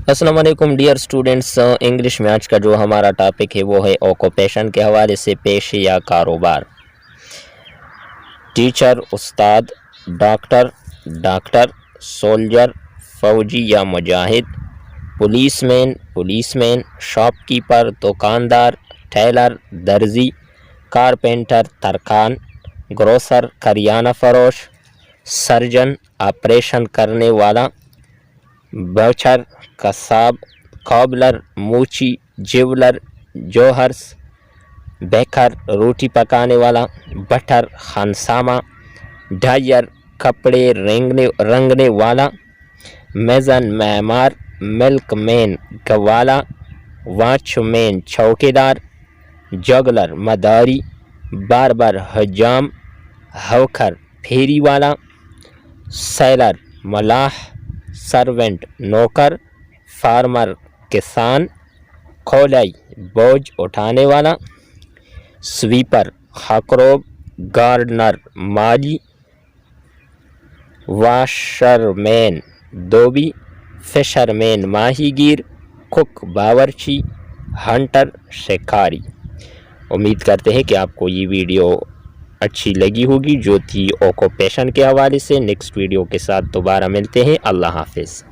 अस्सलाम वालेकुम dear students. English में आज का जो हमारा टॉपिक है वो है ऑक्यूपेशन के हवाले से पेशे या कारोबार। टीचर उस्ताद, डॉक्टर, सोल्जर फौजी या मुजाहिद, पुलिसमैन, शॉपकीपर दुकानदार, टेलर दर्जी, कारपेंटर तरखान, ग्रोसर करियाना फरोश, सर्जन ऑपरेशन करने वाला, बचर कसाब, कॉबलर मूची, ज्वेलर जोहर्स, बेकर रोटी पकाने वाला, बटर खानसामा, डायर कपड़े रंगने वाला, मेज़न मेहमार, मिल्कमैन गवाला, वॉचमैन चौकीदार, जगलर मदारी, बार्बर हजाम, हवकर फेरी वाला, सेलर मलाह, सर्वेंट नौकर, फार्मर किसान, खोलाई बोझ उठाने वाला, स्वीपर खकरोब, गार्डनर माली, वाशरमैन धोबी, फिशरमैन माहीगीर, कुक बावर्ची, हंटर शिकारी। उम्मीद करते हैं कि आपको ये वीडियो अच्छी लगी होगी जो थी ऑक्यूपेशन के हवाले से। नेक्स्ट वीडियो के साथ दोबारा मिलते हैं। अल्लाह हाफिज़।